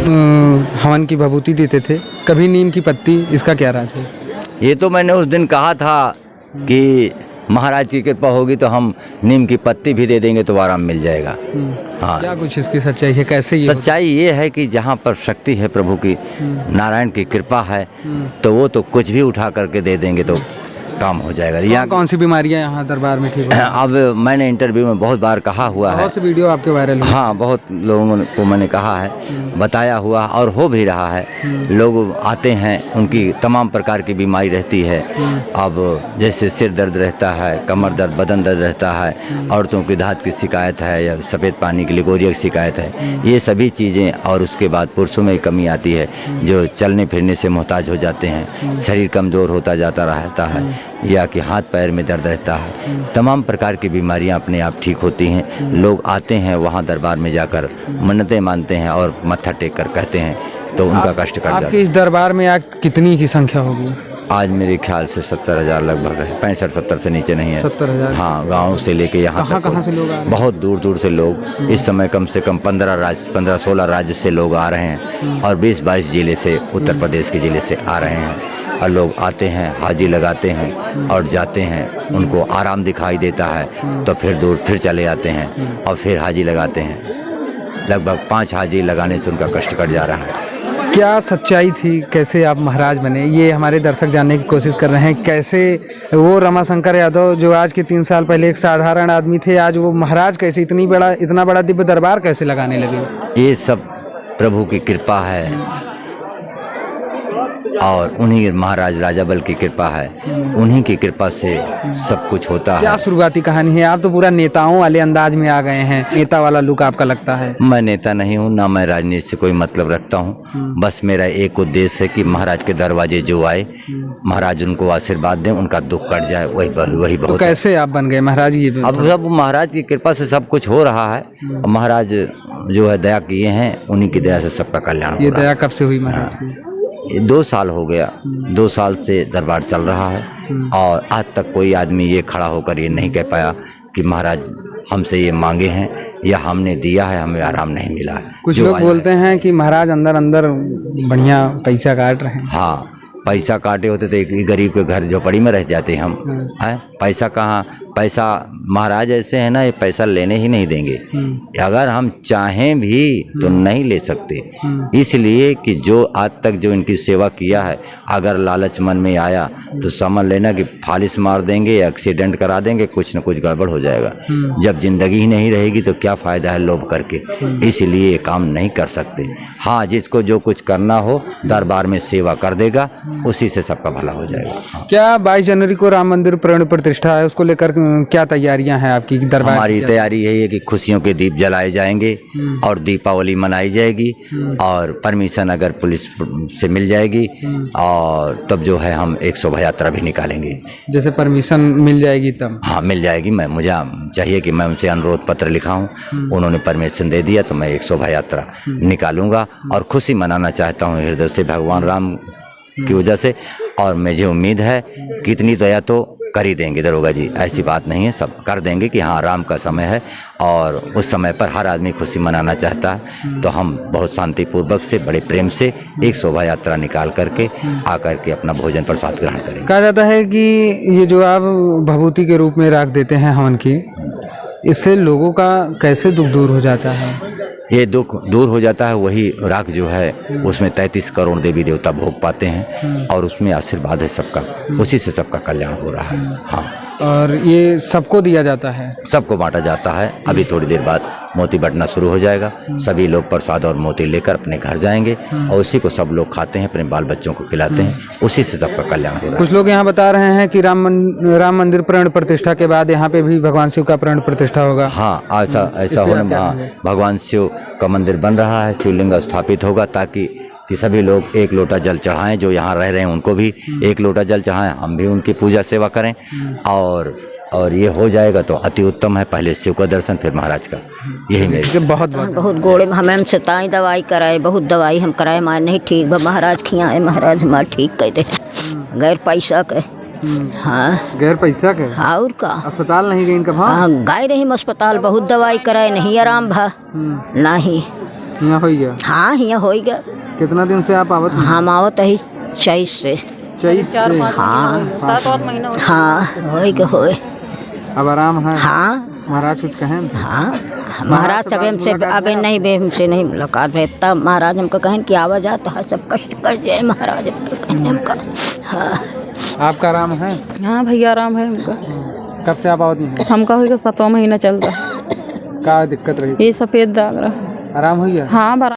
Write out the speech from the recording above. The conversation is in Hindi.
हवन की भभूति देते थे, कभी नीम की पत्ती, इसका क्या राज है? ये तो मैंने उस दिन कहा था कि महाराज की कृपा होगी तो हम नीम की पत्ती भी दे देंगे तो आराम मिल जाएगा। हाँ, क्या कुछ इसकी सच्चाई है, कैसे ये सच्चाई ये है कि जहाँ पर शक्ति है प्रभु की, नारायण की कृपा है, तो वो तो कुछ भी उठा करके दे देंगे तो काम हो जाएगा। यहाँ कौन सी बीमारियां यहाँ दरबार में ठीक हो? अब मैंने इंटरव्यू में बहुत बार कहा हुआ है, बहुत से वीडियो आपके वायरल हुए। हाँ, बहुत लोगों को मैंने कहा है, बताया हुआ और हो भी रहा है। लोग आते हैं, उनकी तमाम प्रकार की बीमारी रहती है। अब जैसे सिर दर्द रहता है, कमर दर्द, बदन दर्द रहता है, औरतों की धात की शिकायत है या सफ़ेद पानी की लिगोरिया की शिकायत है, ये सभी चीज़ें। और उसके बाद पुरुषों में कमी आती है, जो चलने फिरने से मोहताज हो जाते हैं, शरीर कमज़ोर होता जाता रहता है, या कि हाथ पैर में दर्द रहता है। तमाम प्रकार की बीमारियां अपने आप ठीक होती हैं। लोग आते हैं वहाँ दरबार में जाकर मन्नतें मानते हैं और मत्था टेक कर कहते हैं तो उनका कष्ट कट जाता है। आपके इस दरबार में आज कितनी की संख्या होगी? आज मेरे ख्याल से 70,000 लगभग है, 65-70 से नीचे नहीं है। 70,000? हाँ, गाँव से लेके यहाँ तक कहाँ से लोग आ रहे हैं? बहुत दूर दूर से लोग। इस समय कम से कम 15-16 राज्य से लोग आ रहे हैं और 20-22 जिले से, उत्तर प्रदेश के जिले से आ रहे हैं। और लोग आते हैं, हाजी लगाते हैं और जाते हैं। उनको आराम दिखाई देता है तो फिर दूर फिर चले आते हैं और फिर हाजी लगाते हैं। लगभग 5 हाजी लगाने से उनका कष्ट कट जा रहा है। क्या सच्चाई थी, कैसे आप महाराज बने, ये हमारे दर्शक जानने की कोशिश कर रहे हैं। कैसे वो रमाशंकर यादव जो आज के 3 साल पहले एक साधारण आदमी थे, आज वो महाराज कैसे इतना बड़ा दिव्य दरबार कैसे लगाने लगे? ये सब प्रभु की कृपा है और उन्हीं महाराज राजा बल की कृपा है। उन्हीं की कृपा से सब कुछ होता है। क्या शुरुआती कहानी है? आप तो पूरा नेताओं वाले अंदाज में आ गए हैं, नेता वाला लुक आपका लगता है। मैं नेता नहीं हूँ, ना मैं राजनीति से कोई मतलब रखता हूँ। बस मेरा एक उद्देश्य है कि महाराज के दरवाजे जो आए, महाराज उनको आशीर्वाद दें, उनका दुख कट जाए, वही बहुत। तो कैसे आप बन गए महाराज? ये अब सब महाराज की कृपा से सब कुछ हो रहा है। महाराज जो है दया किए हैं, उन्हीं की दया से सबका कल्याण हो रहा है। ये दया कब से हुई महाराज की? 2 साल हो गया, 2 साल से दरबार चल रहा है और आज तक कोई आदमी ये खड़ा होकर ये नहीं कह पाया कि महाराज हमसे ये मांगे हैं या हमने दिया है, हमें आराम नहीं मिला है। कुछ लोग बोलते हैं कि महाराज अंदर अंदर बढ़िया पैसा काट रहे हैं। हाँ, पैसा काटे होते तो एक गरीब के घर झोपड़ी में रह जाते हम। हैं, पैसा कहाँ? पैसा महाराज ऐसे है ना, ये पैसा लेने ही नहीं देंगे। अगर हम चाहें भी तो नहीं ले सकते, इसलिए कि जो आज तक जो इनकी सेवा किया है, अगर लालच मन में आया तो समझ लेना कि फालिस मार देंगे या एक्सीडेंट करा देंगे, कुछ न कुछ गड़बड़ हो जाएगा। जब जिंदगी ही नहीं रहेगी तो क्या फायदा है लोभ करके, इसलिए ये काम नहीं कर सकते। हाँ, जिसको जो कुछ करना हो दरबार में सेवा कर देगा, उसी से सबका भला हो जाएगा। हाँ। क्या 22 जनवरी को राम मंदिर प्राण प्रतिष्ठा है, उसको लेकर क्या तैयारियां हैं आपकी दरबार? हमारी तैयारी है कि खुशियों के दीप जलाए जाएंगे और दीपावली मनाई जाएगी और परमिशन अगर पुलिस से मिल जाएगी और तब जो है हम एक शोभा यात्रा भी निकालेंगे। जैसे परमिशन मिल जाएगी तब? हाँ, मिल जाएगी। मुझे चाहिए कि मैं उनसे अनुरोध पत्र लिखा हूँ, उन्होंने परमिशन दे दिया तो मैं एक शोभा यात्रा निकालूंगा और खुशी मनाना चाहता हूँ हृदय से भगवान राम की वजह से। और मुझे उम्मीद है कि इतनी दया तो कर ही देंगे दरोगा जी, ऐसी बात नहीं है, सब कर देंगे कि हाँ राम का समय है और उस समय पर हर आदमी खुशी मनाना चाहता है। तो हम बहुत शांतिपूर्वक से, बड़े प्रेम से एक शोभा यात्रा निकाल करके आकर के अपना भोजन प्रसाद ग्रहण करेंगे। कहा जाता है कि ये जो आप भभूति के रूप में राख देते हैं हवन की, इससे लोगों का कैसे दुख दूर हो जाता है? ये दुख दूर हो जाता है। वही राख जो है उसमें 33 करोड़ देवी देवता भोग पाते हैं और उसमें आशीर्वाद है सबका, उसी से सबका कल्याण हो रहा है। हाँ, और ये सबको दिया जाता है? सबको बांटा जाता है। अभी थोड़ी देर बाद मोती बंटना शुरू हो जाएगा। सभी लोग प्रसाद और मोती लेकर अपने घर जाएंगे और उसी को सब लोग खाते हैं, अपने बाल बच्चों को खिलाते हैं, उसी से सबका कल्याण हो रहा है। कुछ लोग यहाँ बता रहे हैं कि राम मंदिर प्राण प्रतिष्ठा के बाद यहाँ पे भी भगवान शिव का प्राण प्रतिष्ठा होगा। हाँ, ऐसा होने, भगवान शिव का मंदिर बन रहा है, शिवलिंग स्थापित होगा ताकि सभी लोग एक लोटा जल चढ़ाएं। जो यहाँ रह रहे हैं उनको भी एक लोटा जल चढ़ाएं, हम भी उनकी पूजा सेवा करें और ये हो जाएगा तो अति उत्तम है। पहले शिव का दर्शन, फिर महाराज का। यही मेरे बहुत गोड़े हमें सताई दवाई कराए, बहुत दवाई हम कराए, मार नहीं ठीक बा। महाराज खियाए, महाराज हमारे ठीक कहते गैर पैसा के। हाँ, गैर पैसा के? हाँ, और का अस्पताल नहीं गई इनका? हाँ, गए रही अस्पताल, बहुत दवाई कराए, नहीं आराम भा नहीं। यहाँ हो गया? हाँ यहाँ हो गया। कितना दिन से आप आवत हैं? हम आवत ही 24 से। चैत से? हाँ 7-8 महीना। हाँ होए। अब आराम है? हाँ महाराज कुछ कहें? हाँ महाराज सब हमसे अबे नहीं बे हमसे नहीं मुलाकात है, तब महाराज हमको कहें कि आवा जा तो सब कष्ट कर जाए महाराज कहने हमका। हाँ आपका आराम है? हाँ भैया आराम है हमका। कब से आप आवती हैं? हमका होगा 7वां महीना चल रहा। क्या दिक्कत रही? ये सफ़ेद दाग रहा। आराम हो गया? हाँ